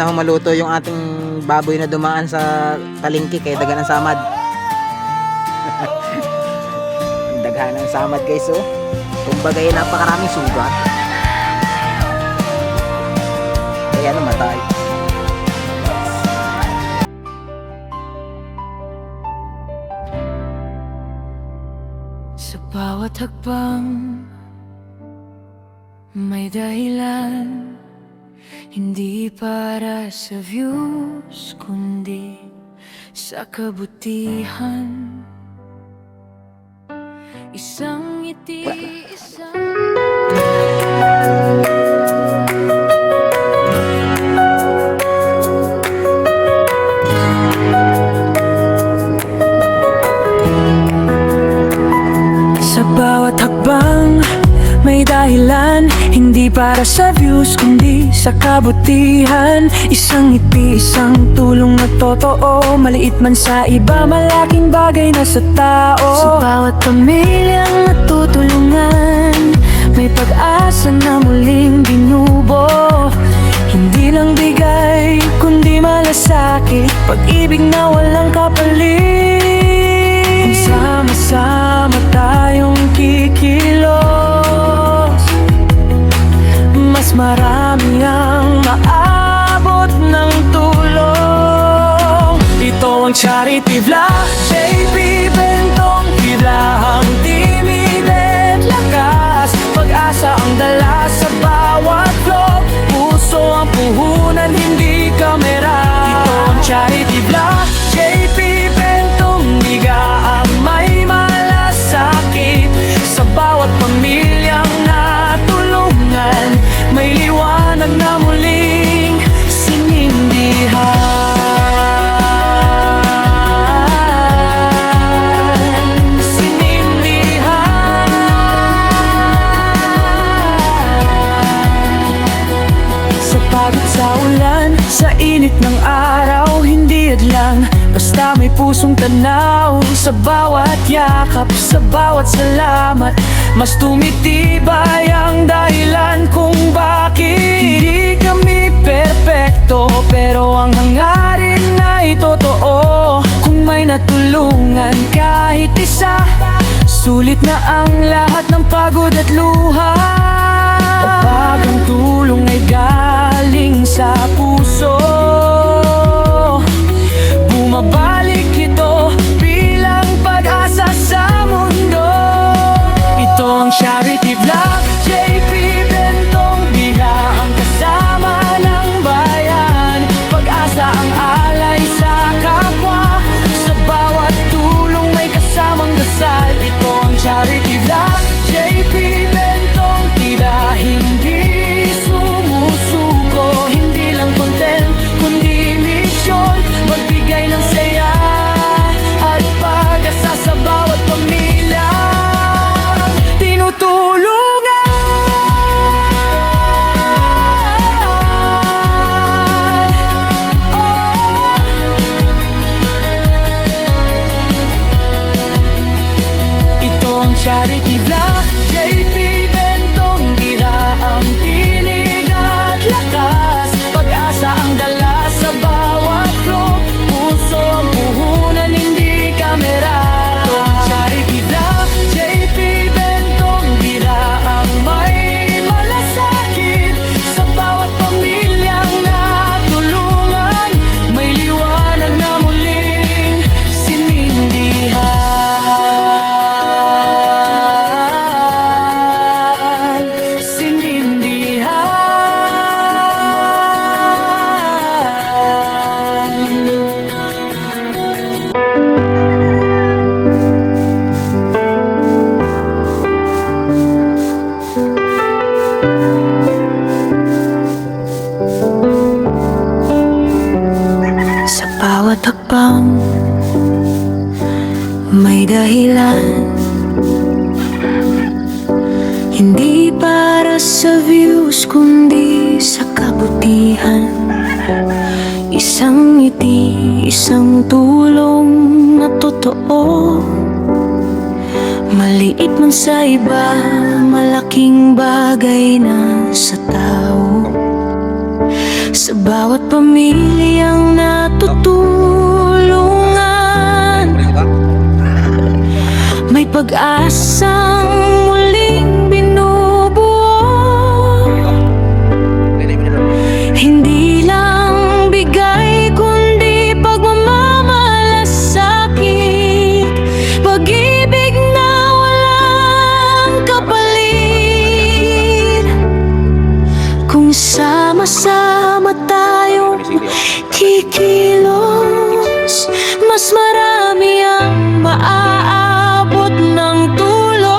na maluto yung ating baboy na dumaan sa palengke kay dagan ng samad. Ang daghan ng samad guys, oh. Kumbaga napakaraming sugat. Kaya namatay. Sa bawat hakbang may dahilan, hindi para sa views kundi sa kabutihan. Isang ngiti, isang sa bawat hakbang may dahilan, hindi para sa views kundi sa kabutihan. Isang ngiti, isang tulong na totoo, maliit man sa iba, malaking bagay na sa tao. Sa bawat pamilyang natutulungan, may pag-asa na muling binubo. Hindi lang bigay, kundi malasakit, pag-ibig na walang kapalit. Kung sama-sama tayong kikilos, mas marami ang maabot ng tulong. Ito ang charity vlog, JP Bentong Bidahang timid at lakas, pag-asa ang dala sa bawat vlog, puso ang puhunan, hindi kamera. Ito ang charity vlog, JP Bentong Bigaang may malasakit, sa bawat pamilyang natulungan, may liwanag na muling sinindihan. Sinindihan. Sa pagod sa ulan, sa init ng araw, hindi hadlang, basta may pusong tanaw. Sa bawat yakap, sa bawat salamat, mas tumitibay ang dahilan kung bakit hindi kami perpekto, pero ang hangarin ay totoo. Kung may natulungan kahit isa, sulit na ang lahat ng pagod at luha. Kapag ang tulong ay galing sa puso, bumabalik ito bilang pag-asa sa mundo. Ito ang charity vlog, JP Bentong Bigaang kasama ng bayan, pag-asa ang alay sa kapwa, sa bawat tulong may kasamang dasal. Ito ang charity vlog, JP Bentong tila hindi sumusuko, hindi lang content kundi misyon, magbigay ng saya at pag-asa sa bawat pamilya tinutulungan. Ito ang charity vlog, JP Bentong Bigaang tinig at lakas, pag-asa ang dala sa bawat vlog, puso ang puhunan, hindi kamera. Ito ang charity vlog, JP Bentong Bigaang may malasakit, sa bawat pamilyang natulungan, may liwanag na muling sinindihan. Sa bawat hakbang may dahilan, hindi para sa views kundi sa kabutihan. Isang ngiti, isang tulong na totoo, maliit man sa iba, malaking bagay na sa tao. Sa bawat pamilyang natutulungan, may pag-asang muling binubuo. Hindi lang bigay kundi pagmamalasakit, pag-ibig na walang kapalit. Kung sama-sama tayong kikilos, mas marami ang maaabot ng tulong.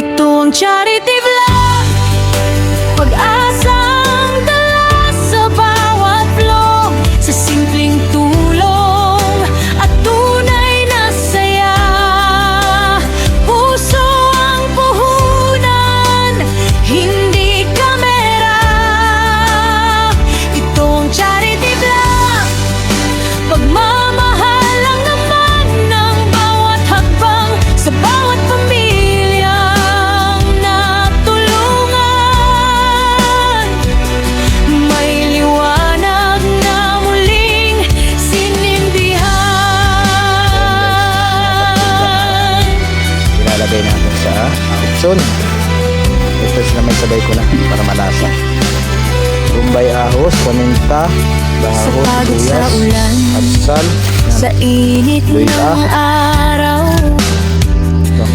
Ito ang charity vlog, pag-asang dala sa bawat vlog, sa simpleng tulong at tunay na saya. Puso ang puhunan, hindi kamera. Ito ang charity vlog, pagmamahal lang naman ng bawat hakbang, sa bawat pamilyang natulungan. May liwanag na muling sinindihan. Ilalagay natin sa kitson. Ito na may sabay ko na para malasa. Bombay ahos, paminta, Sa bahos, pagod sa sibuyas, ulan, atsal, sa init ng araw,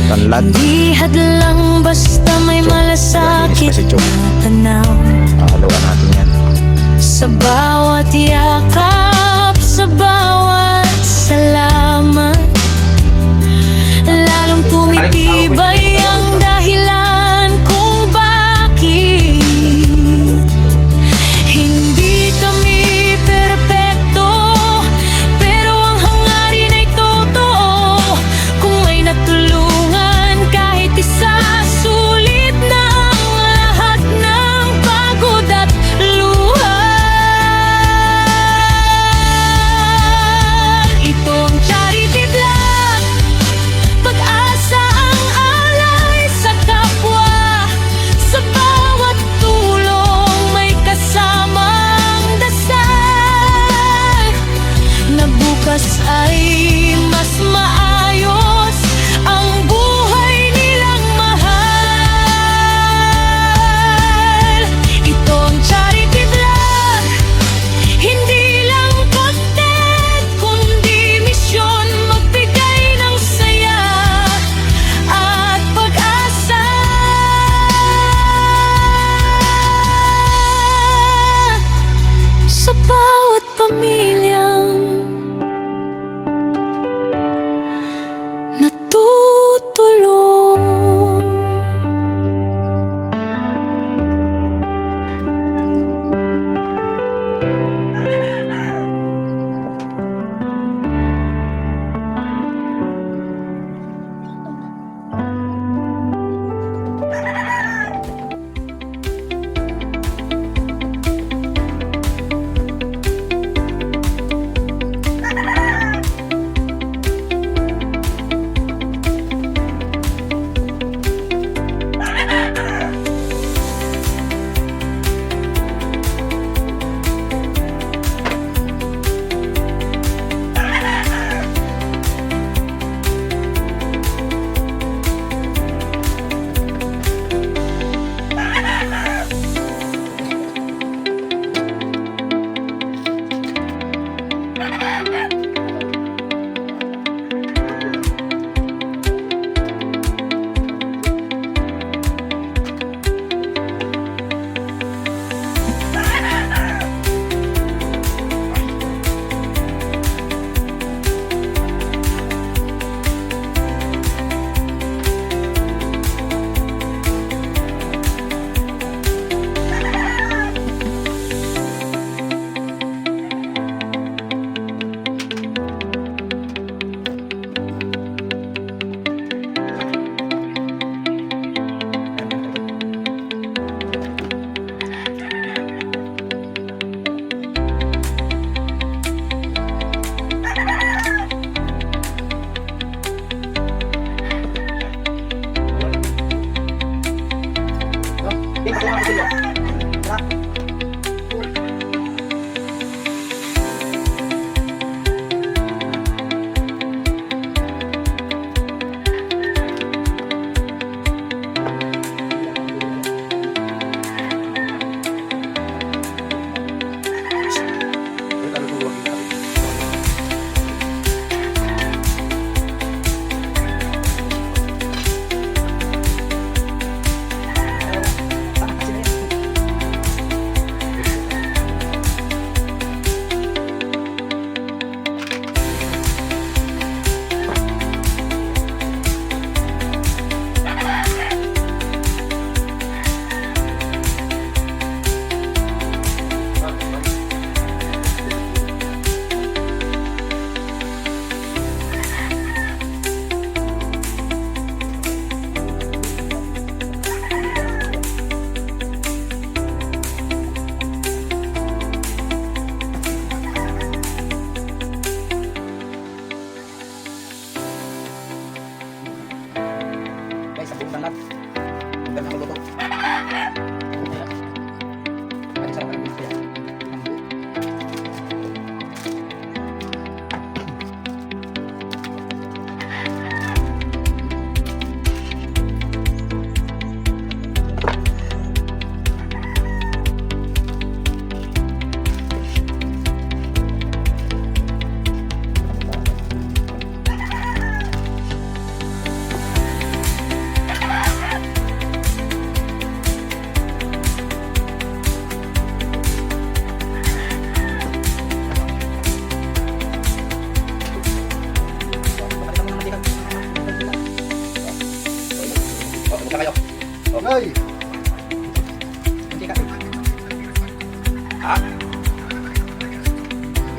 tanlad, di hadlang basta may malasakit na tanaw. haluan natin yan. Sa bawat yakap, sa bawat salamat, lalong tumitibay ang dahilan kung bakit hindi kami perpekto, pero ang hangarin ay totoo. Kung may natulungan kahit isa, sulit na ang lahat ng pagod at luha.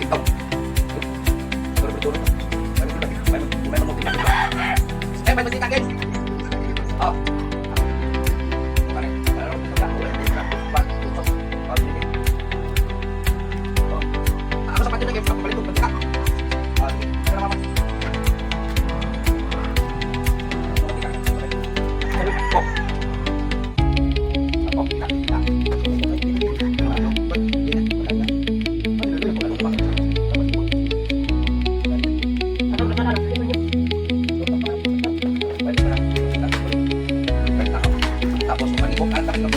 Tapos palibok ang tayo.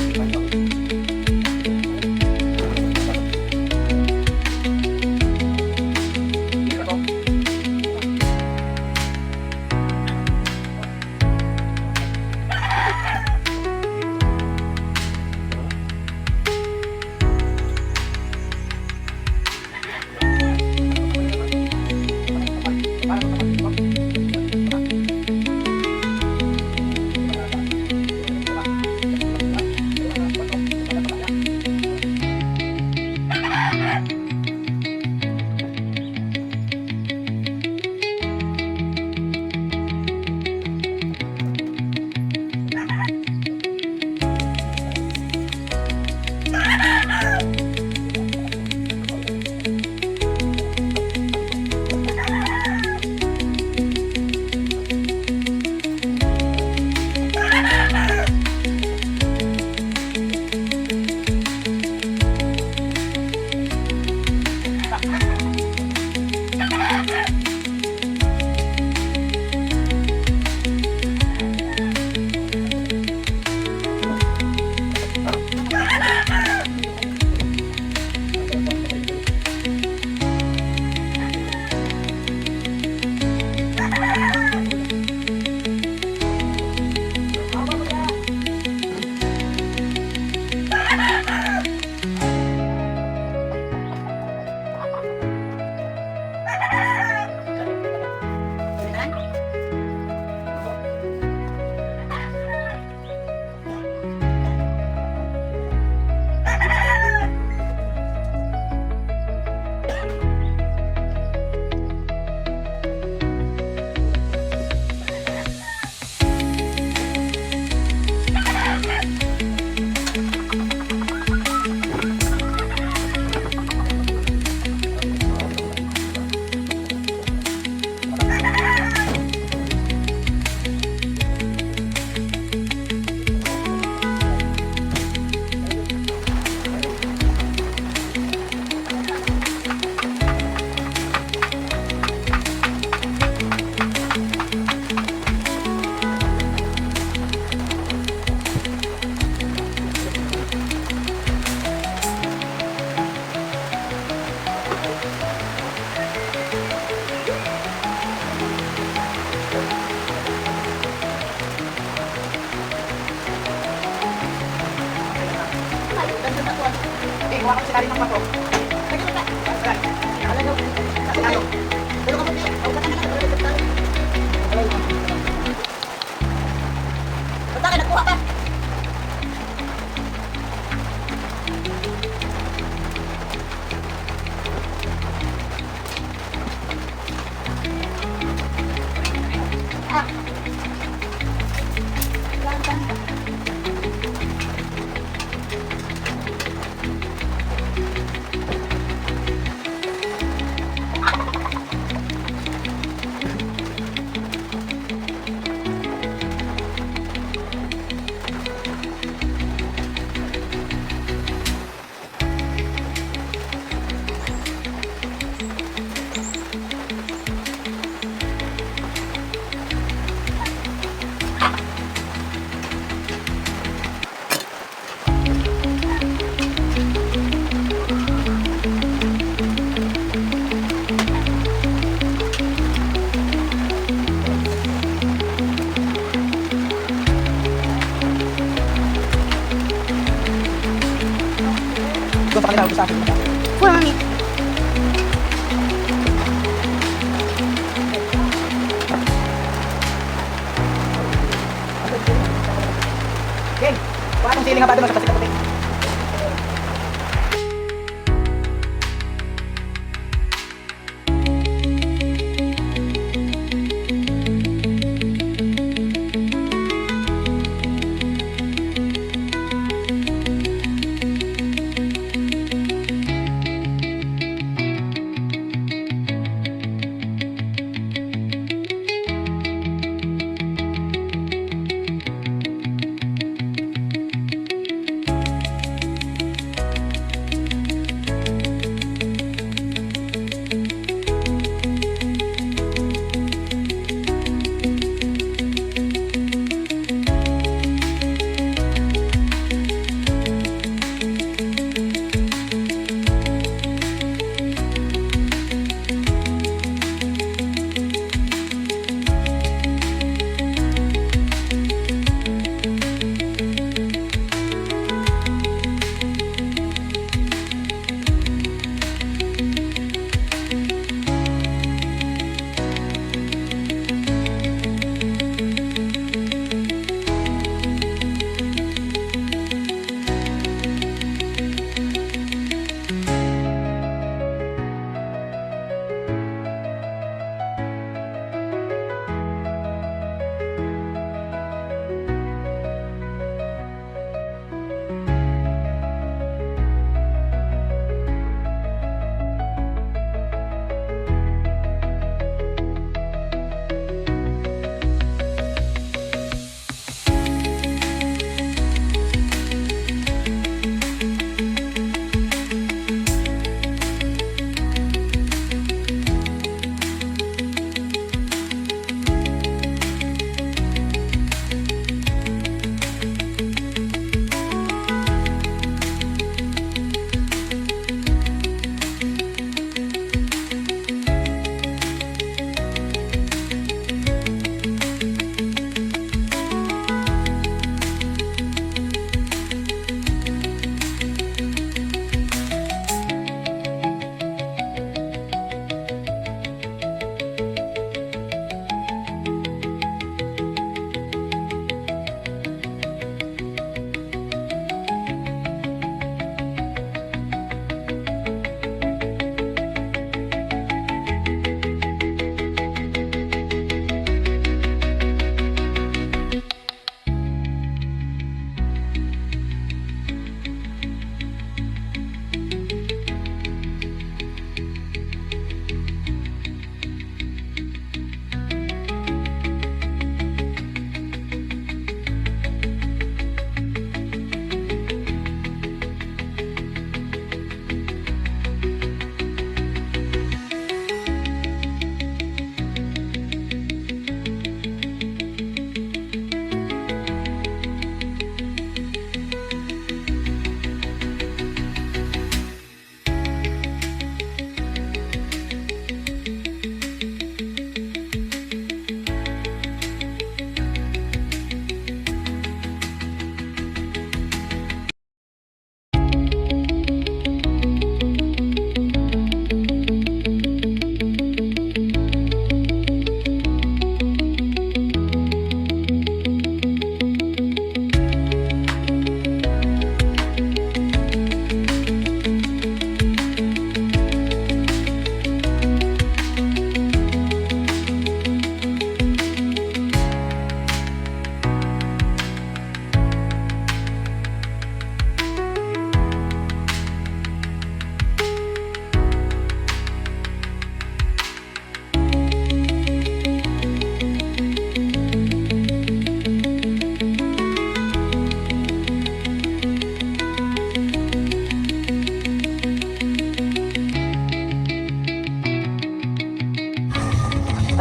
Kuha ka sila rin ng pato. Basta ka nagkuha ka. Doon pa kanila sa akin. Kuha, mami. Okay, kuha itong siling nga ba doon sa pasikat puti.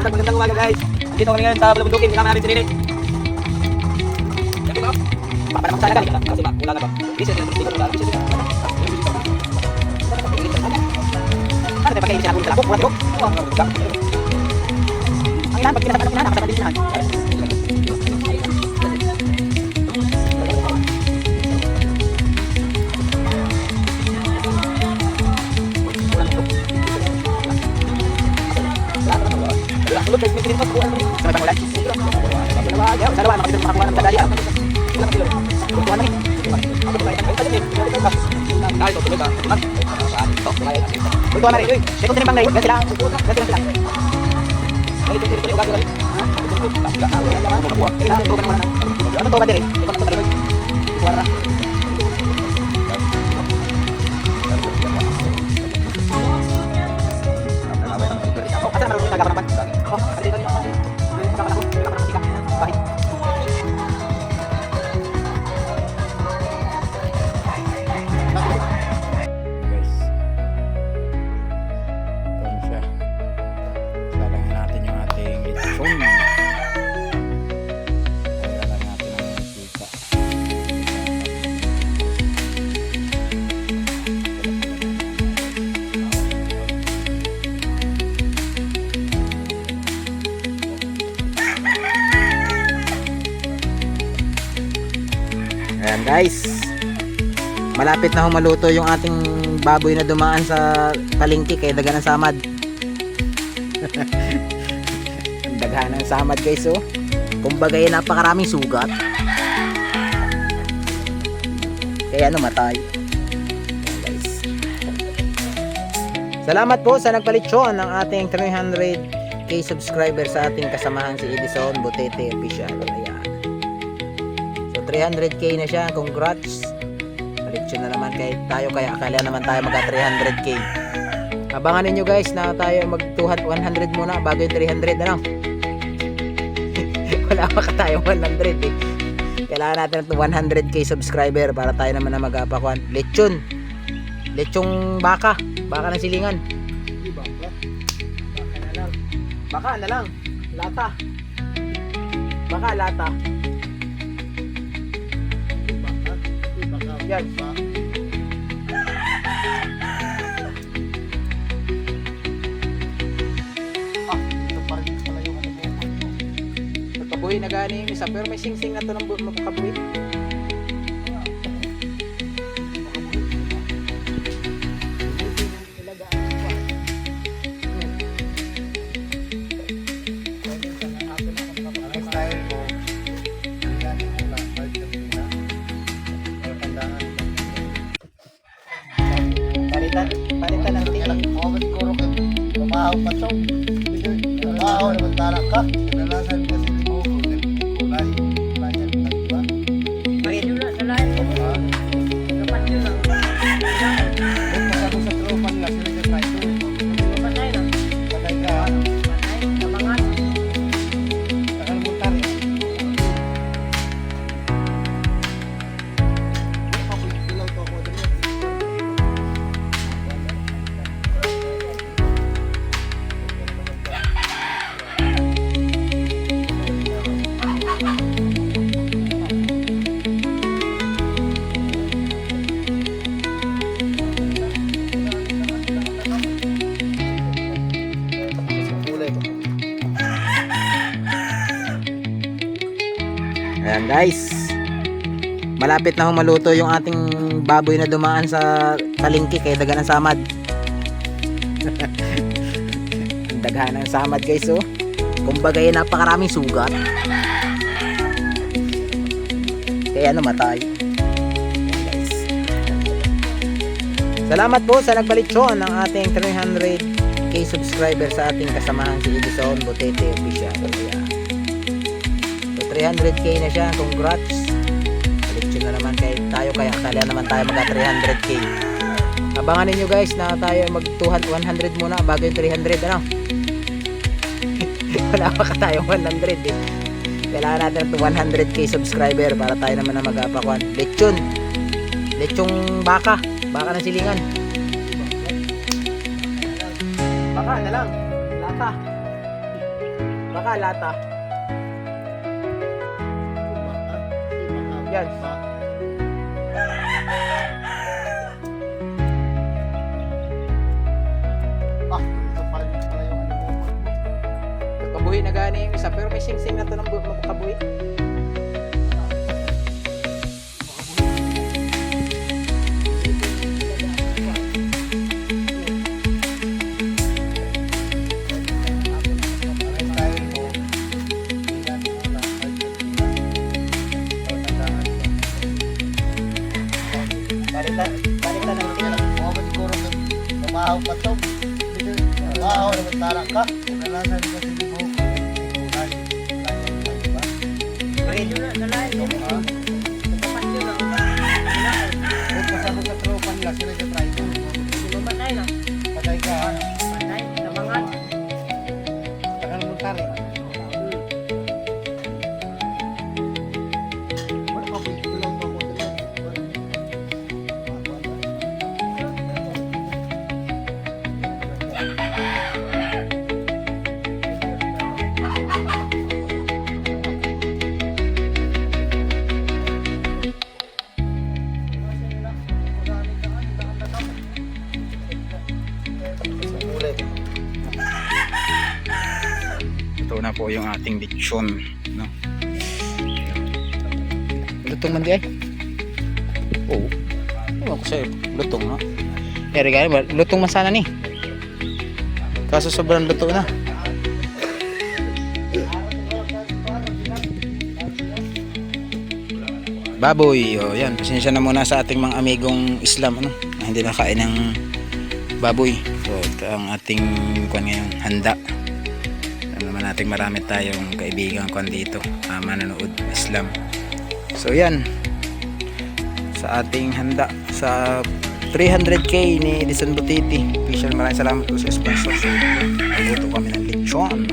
Magandang umaga guys. Dito kami ngayon sa Bulabundukin. Kasama natin si Nini. Dito. Papalamang sana kami. Kasi wala na ba? Bisa dito. Dito na. Bisa dito. Ano tayo pagkain siya ng talabok? Wala dito. Ang ilan pag pinasapan ng nakasama din sinahan. Sulod guys, may pinito po. Sa bang ulan? Sa lawa, makita makakuha ng kadali. Kuha namin. Dahil ito, tuloy ka. Kuha namin. Check ko din yung bangay. Ganti lang. Ganti lang sila. Ganti tuloy ka. Ano to ba din? Ito na ito talaga. Kuha na. Asa naman yung nagkakaroon naman? Guys, ito siya. Lalagyan natin yung ating lechon. Kaya lang natin ang kita. Ayan guys, malapit na humaluto yung ating baboy na dumaan sa palengke kay dagan ng samad. Ang daghan ng samad guys, oh. Kumbaga napakaraming sugat. Kaya namatay. Ayan, guys. Salamat po sa nagpalitsyon ng ating 300k subscriber sa ating kasamahan si Edison Butete Official. Ayan. 300k na siya, congrats. Palitsyon na naman kahit tayo, kaya akala naman tayo magka 300k. Abangan ninyo guys na tayo mag 100 muna bago yung 300 na lang. Wala pa ka tayo 100 eh. Kailangan natin ng 100k subscriber para tayo naman na mag-apakuan. Lechon, lechong baka ng silingan. Baka na lang, lata. Baka lata. Yan. Kabuhi na gani yung isa, pero may sing-sing na to ng kabuhi. Palitan ng tingin. Mawag ko rin mamahaw pa siya. Mamahaw naman tarak ka. Kadalasan kasi ni mo kung kulay. Kulay yan na diba? Yun na, salain ko. Dapat yun lang. Kung pasado sa tropa nila sila sa try to. Patay na. Patay ka. Patay, namangan. Nakalimutan rin. Pilaw to ako din. Ayan guys, malapit na humaluto yung ating baboy na dumaan sa palengke kay dagan ng samad. Daghan ng samad guys, oh. Kumbaga napakaraming sugat. Kaya namatay. Ayan, guys. Salamat po sa nagbalitsyon ng ating 300k subscriber sa ating kasamahan si Edison Butete Official. Ayan. 300k na siya, congrats. Palitsyon na naman kahit tayo, kaya akala naman tayo magka 300k. Abangan ninyo guys na tayo mag 100 muna bago yung 300 ano. Wala pa ka tayo 100 eh. Kailangan natin ng 100k subscriber para tayo naman na mag-apakuan. Lechon, lechong baka ng silingan. Baka na lang, lata. Baka lata. Yan. Ito pala yung ano mo. Kabuhi na gani yung isa. Pero may sing-sing na to ng kabuhi. Balik na naman. Mga siguro lumahaw pa to. Lumahaw naman tarang ka. Kadalasan kasi libo. Kulay. Diba? Kung kasama sa tropa nila, sila sa tribal. Patay ka. Tagal mo tari. Wala pa po, tulang pa po. Ito na po yung ating lechon, no? Lutong man di ay. Oo. Ewan ko sa'yo, lutong, no? Pero gaya, lutong man sana ni. Kaso sobrang luto na. Baboy, o yan. Pasensya na muna sa ating mga amigong Islam, ano? Na hindi nakain ng baboy. So, ito ang ating kuwan ngayon, handa. Alam naman natin marami tayong kaibigan kuwan dito, manonood Islam. So yan, sa ating handa sa 300k ni Edison Butiti. Official, maraming salamat po sa sponsor. Nagluto kami ng lechon.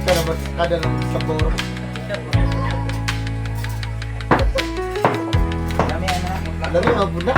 Pero mas kada ng sabor. Dami ang buna.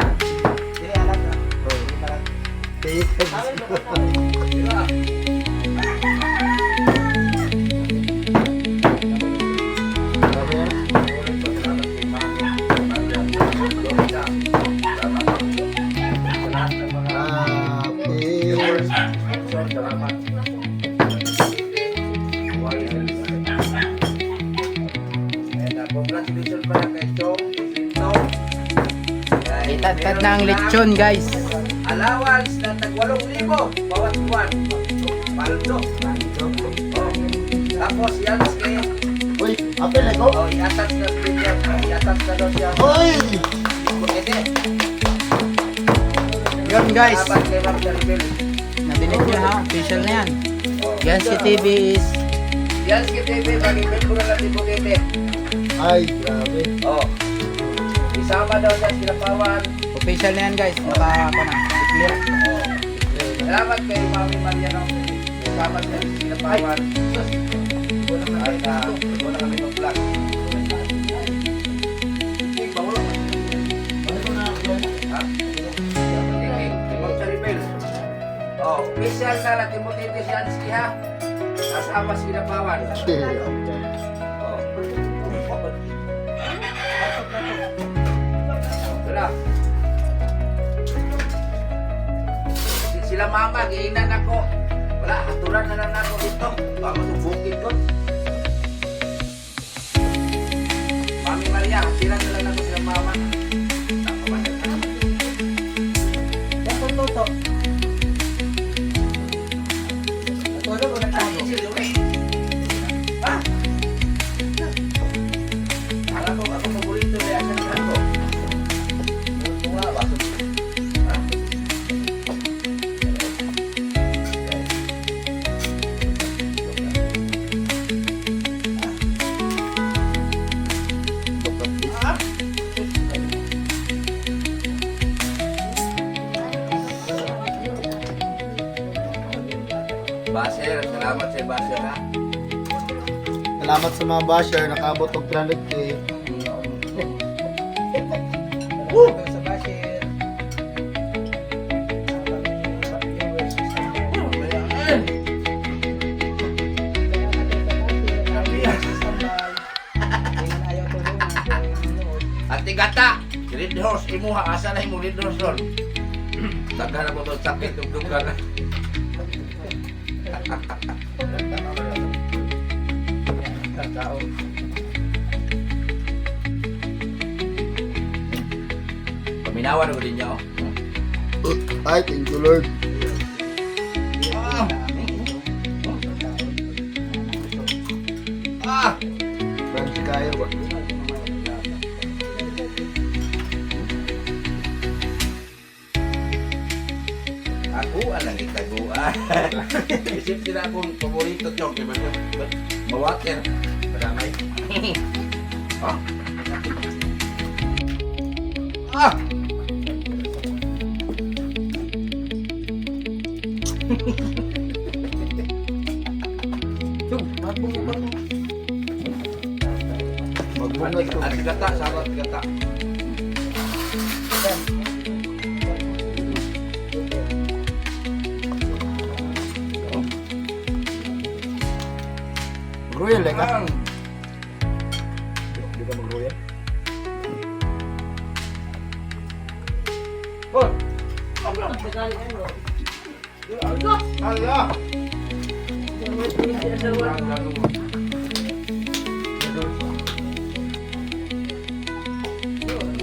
Itad-tad na ang lechon, guys. Allowance na tag 8,000 bawat buwan. Paldo. Oh. Tapos yan si Uy, apel ako. oh, i-attach na video. I-attach na doon siya. Uy! Pwede. Yun, guys. Salamat kay Ma'am Jaribel. Nadinig nyo ha, official na yan. Yan si TV is Yan si TV, mag-ibig ko na lang si Bukete. Ay, grabe. Oh. Isama daw siya sila Pawan. official na yan, guys. Naka ako na. Clear. Salamat kay Mami Maria ng isama siya sila Pawan. Ay, wala kami mag-vlog. Ha? Ma'am Jaribel. Oh, official na lang Timothy Sianski ha. Kasama sila Pawan. Wala. Sila mama, giinan ako. Wala, haturan na lang ako dito. Baka masubukit ko. Mami Maria, hatiran na lang ako sila mama. Tuto. Tulog ko na tayo. Ha? Alam mo, ako paborito na yan ng ko. Tunga ba? Ha? Ha? Basher, salamat sa Basher ha. Salamat sa mga basher, nakabot og 300k. Sa basher. At tigata, red horse, imuha, asa na imong red horse ron. Taga na mo to sakit, tugtugan na. Paminawan ko din niyo. Ay, thank you Lord. Ah! Francis kayo ba? Ako ang itaguan. Isip sila akong paborito chong, kaya mawater. Madamay. Ah! Ah! Magbunot ko. Ang tigata, sarap tigata. Royal like ka? Ang Di ka mag-royal? Oh! Hala!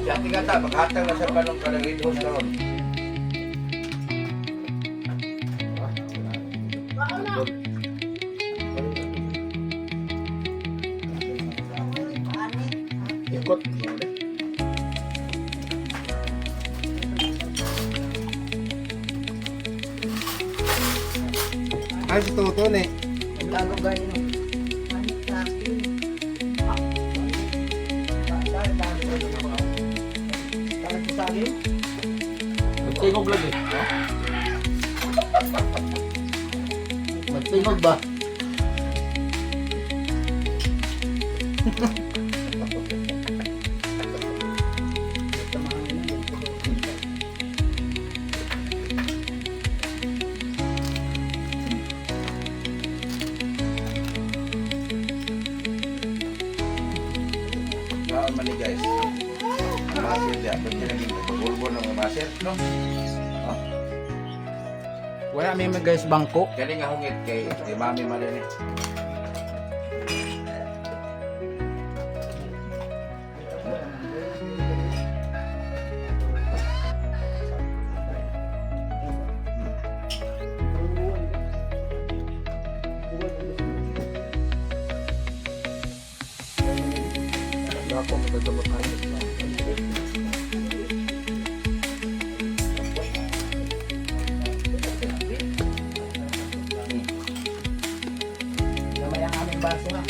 Siya tigata, maghatag na sa panong kalagin host karon. Ikot. Ay, sa tuto ni. Magtingog lagi. Magtingog ba? Saan man ni guys? Ang masir diya, pwede naging bulbol ng masir, no? Wala may guys bangko. Kani nga hungit kay Mami Malene. Ako magdadamot tayo. Gamay ang aming baso ha.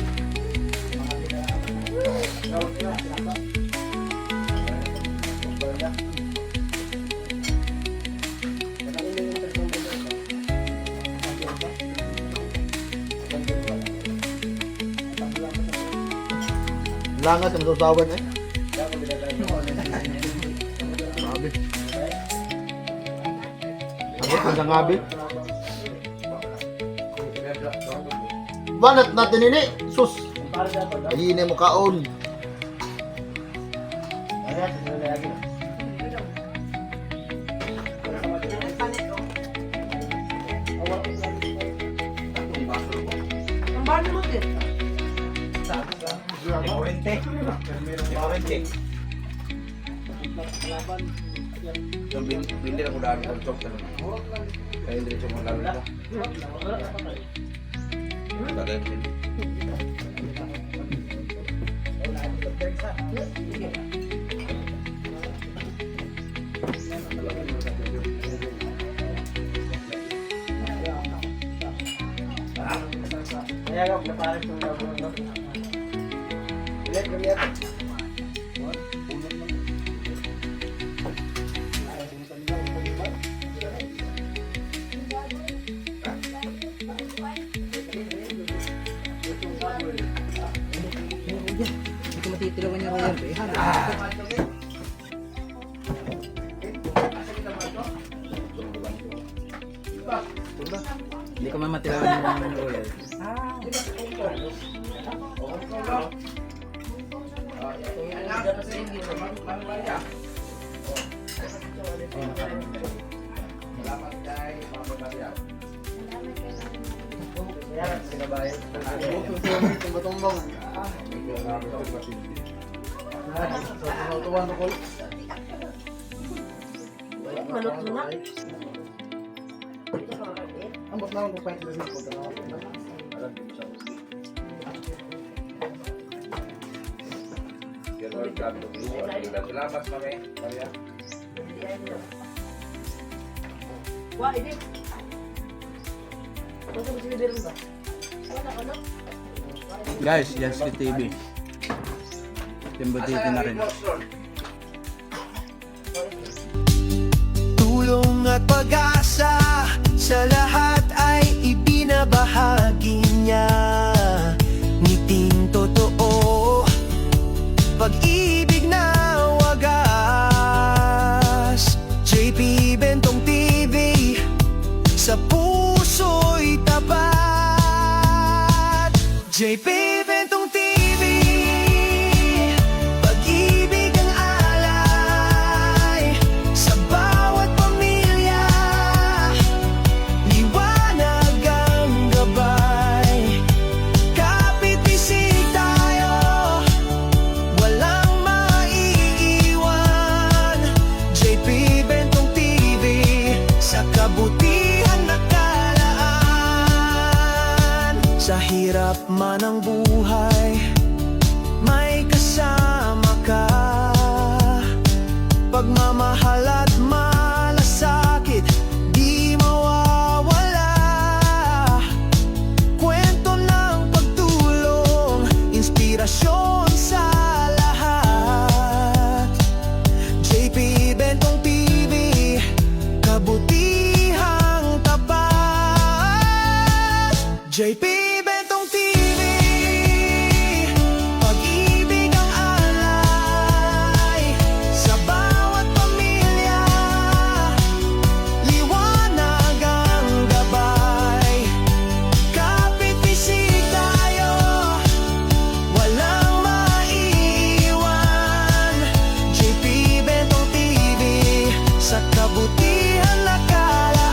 Langat ang susawan eh. Sabi. Abot ang sangabi. Banat natin ini. Sus. Ayine mo kaon. So, bindi na ko daan ng chok. Kaya hindi siya mga lalo ito. Tagay ko. Hindi ko mamatilaan ng royal. Salamat kami. Wah, ini. Kung sino meron ba? Guys, Janski TV. Timbutiti na rin. Tulong at pag-asa sa lahat ay ibinabahagi niya. Ngiting totoo, pag-ibig na wagas. JP Bentong TV, sa puso'y tapat. JP Bentong TV, pag-ibig ang alay sa bawat pamilya. Liwanag ang gabay, kapit-bisig tayo, walang maiiwan. JP Bentong TV, sa kabutihan nakalaan. Sa hirap man ang buhay, may kasama ka. Pagmamahal at malasakit, di mawawala. Kwento ng pagtulong, inspirasyon sa lahat. JP Bentong TV, kabutihang tapat. JP Bentong TV, pag-ibig ang alay sa bawat pamilya. Liwanag ang gabay, kapit-bisig tayo, walang maiiwan. JP Bentong TV, sa kabutihan nakalaan.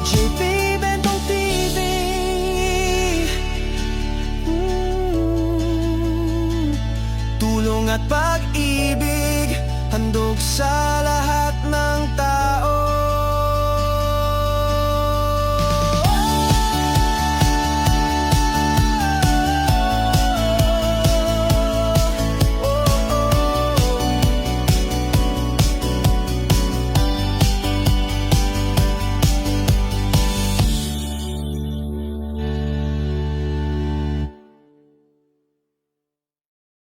JP Bentong TV, tulong at pag-ibig, handog sa lahat.